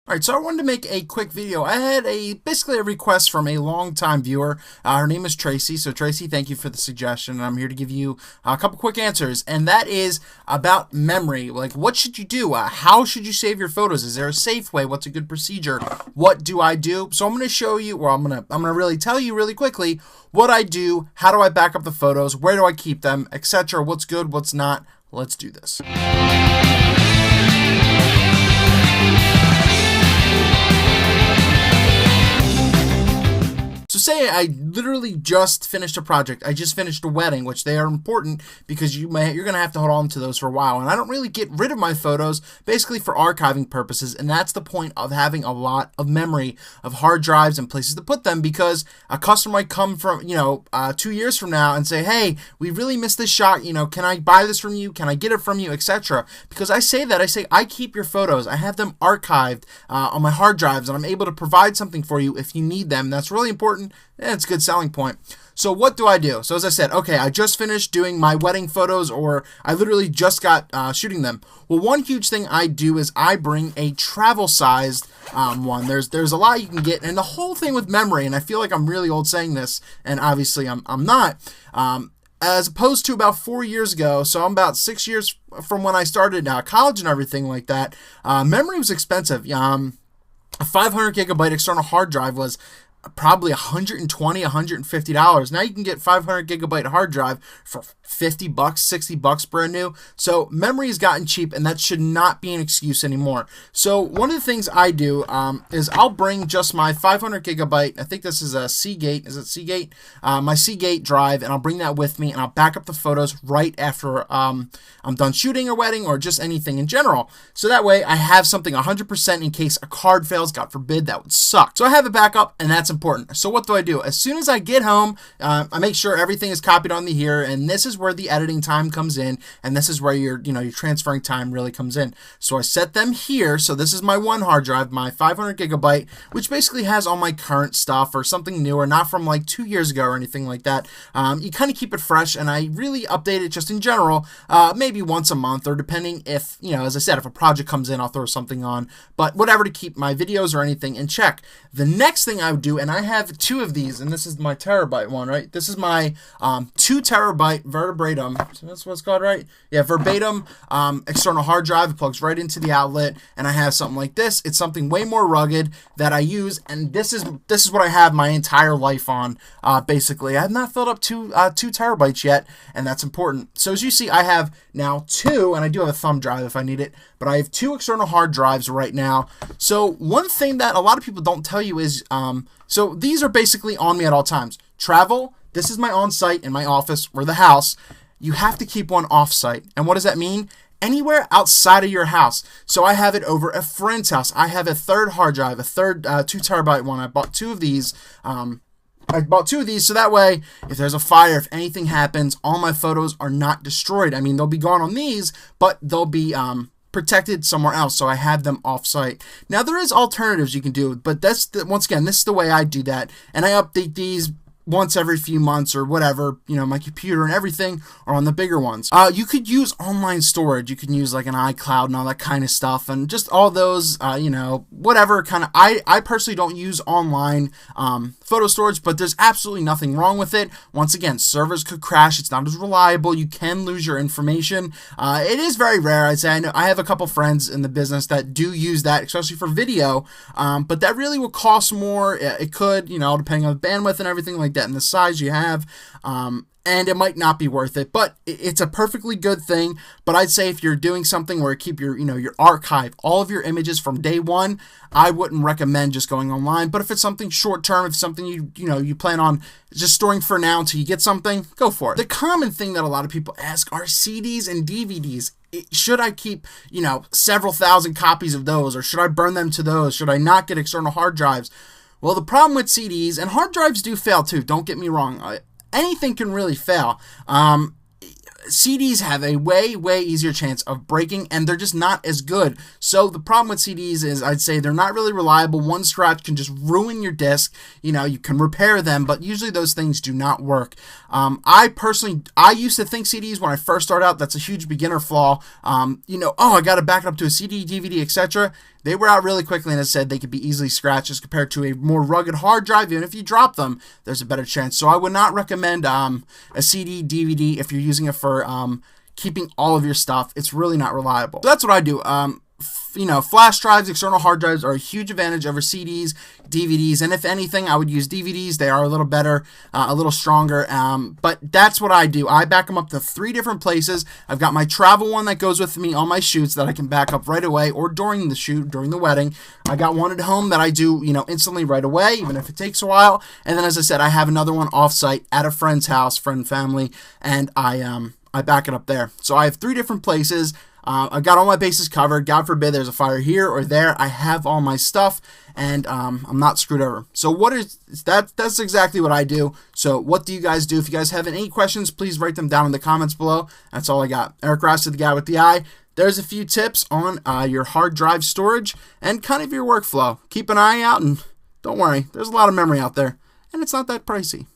Alright, so I wanted to make a quick video. I had basically a request from a long-time viewer. Her name is Tracy. So Tracy, thank you for the suggestion. And I'm here to give you a couple quick answers. And that is about memory. Like, what should you do? How should you save your photos? Is there a safe way? What's a good procedure? What do I do? So I'm going to show you, or I'm going to really tell you really quickly what I do, how do I back up the photos, where do I keep them, etc. What's good, what's not. Let's do this. So say I literally just finished a project. I just finished a wedding, which they are important because you're going to have to hold on to those for a while. And I don't really get rid of my photos basically for archiving purposes. And that's the point of having a lot of memory of hard drives and places to put them, because a customer might come from, 2 years from now and say, hey, we really missed this shot. Can I buy this from you? Can I get it from you, etc. Because I say I keep your photos. I have them archived on my hard drives, and I'm able to provide something for you if you need them. That's really important. It's a good selling point. So what do I do? So as I said, okay, I just finished doing my wedding photos, or I literally just got shooting them. Well, one huge thing I do is I bring a travel-sized one. There's a lot you can get, and the whole thing with memory, and I feel like I'm really old saying this, and obviously I'm not, as opposed to about 4 years ago, so I'm about 6 years from when I started college and everything like that, memory was expensive. A 500 gigabyte external hard drive was probably $120, $150. Now you can get 500 gigabyte hard drive for $50, $60 brand new. So memory has gotten cheap, and that should not be an excuse anymore. So one of the things I do is I'll bring just my 500 gigabyte, I think this is a Seagate, is it Seagate? My Seagate drive, and I'll bring that with me, and I'll back up the photos right after I'm done shooting a wedding or just anything in general. So that way I have something 100% in case a card fails, God forbid, that would suck. So I have a backup, and that's important. So what do I do? As soon as I get home, I make sure everything is copied onto here, and this is where the editing time comes in, and this is where your transferring time really comes in. So I set them here. So this is my one hard drive, my 500 gigabyte, which basically has all my current stuff or something newer, not from like 2 years ago or anything like that. You kind of keep it fresh, and I really update it just in general, maybe once a month, or depending if, as I said, if a project comes in, I'll throw something on, but whatever to keep my videos or anything in check. The next thing I would do, and I have two of these, and this is my terabyte one, right? This is my 2 terabyte verbatim, so that's what it's called, right? Yeah, verbatim external hard drive. It plugs right into the outlet, and I have something like this. It's something way more rugged that I use, and this is what I have my entire life on, basically. I have not filled up 2 terabytes yet, and that's important. So as you see, I have now 2, and I do have a thumb drive if I need it, but I have 2 external hard drives right now. So one thing that a lot of people don't tell you is, so these are basically on me at all times. Travel, this is my on-site in my office or the house. You have to keep one off-site. And what does that mean? Anywhere outside of your house. So I have it over a friend's house. I have a third hard drive, a third 2 terabyte one. I bought 2 of these. So that way, if there's a fire, if anything happens, all my photos are not destroyed. I mean, they'll be gone on these, but they'll be protected somewhere else, so I have them off-site. Now, there is alternatives you can do, but once again, this is the way I do that, and I update these once every few months or whatever, my computer and everything are on the bigger ones. You could use online storage. You can use like an iCloud and all that kind of stuff, and just all those, whatever kind of, I personally don't use online photo storage, but there's absolutely nothing wrong with it. Once again, servers could crash. It's not as reliable. You can lose your information. It is very rare. I'd say I have a couple friends in the business that do use that, especially for video, but that really will cost more. It could, depending on the bandwidth and everything like that, and the size you have, and it might not be worth it, but it's a perfectly good thing. But I'd say if you're doing something where you keep your archive, all of your images from day one, I wouldn't recommend just going online. But if it's something short term, if it's something you plan on just storing for now until you get something, go for it. The common thing that a lot of people ask are CDs and DVDs. Should I keep, several thousand copies of those, or should I burn them to those? Should I not get external hard drives? Well, the problem with CDs, and hard drives do fail too, don't get me wrong. Anything can really fail. CDs have a way easier chance of breaking, and they're just not as good. So the problem with CDs is, I'd say they're not really reliable. One scratch can just ruin your disc. You can repair them, but usually those things do not work. I used to think CDs when I first started out, that's a huge beginner flaw. Oh, I got to back it up to a CD, DVD, etc. they wear out really quickly, and as I said, they could be easily scratched as compared to a more rugged hard drive. Even if you drop them, there's a better chance. So I would not recommend a CD, DVD if you're using it for keeping all of your stuff. It's really not reliable. So that's what I do. Flash drives, external hard drives are a huge advantage over CDs, DVDs, and if anything, I would use DVDs. They are a little better, a little stronger, but that's what I do. I back them up to 3 different places. I've got my travel one that goes with me on my shoots that I can back up right away or during the shoot, during the wedding. I got one at home that I do, instantly right away, even if it takes a while. And then, as I said, I have another one offsite at a friend's house, family, and I back it up there. So I have 3 different places. I've got all my bases covered. God forbid there's a fire here or there. I have all my stuff, and I'm not screwed over. So that's exactly what I do. So what do you guys do? If you guys have any questions, please write them down in the comments below. That's all I got. Eric Rossi, the guy with the eye. There's a few tips on your hard drive storage and kind of your workflow. Keep an eye out, and don't worry, there's a lot of memory out there, and it's not that pricey.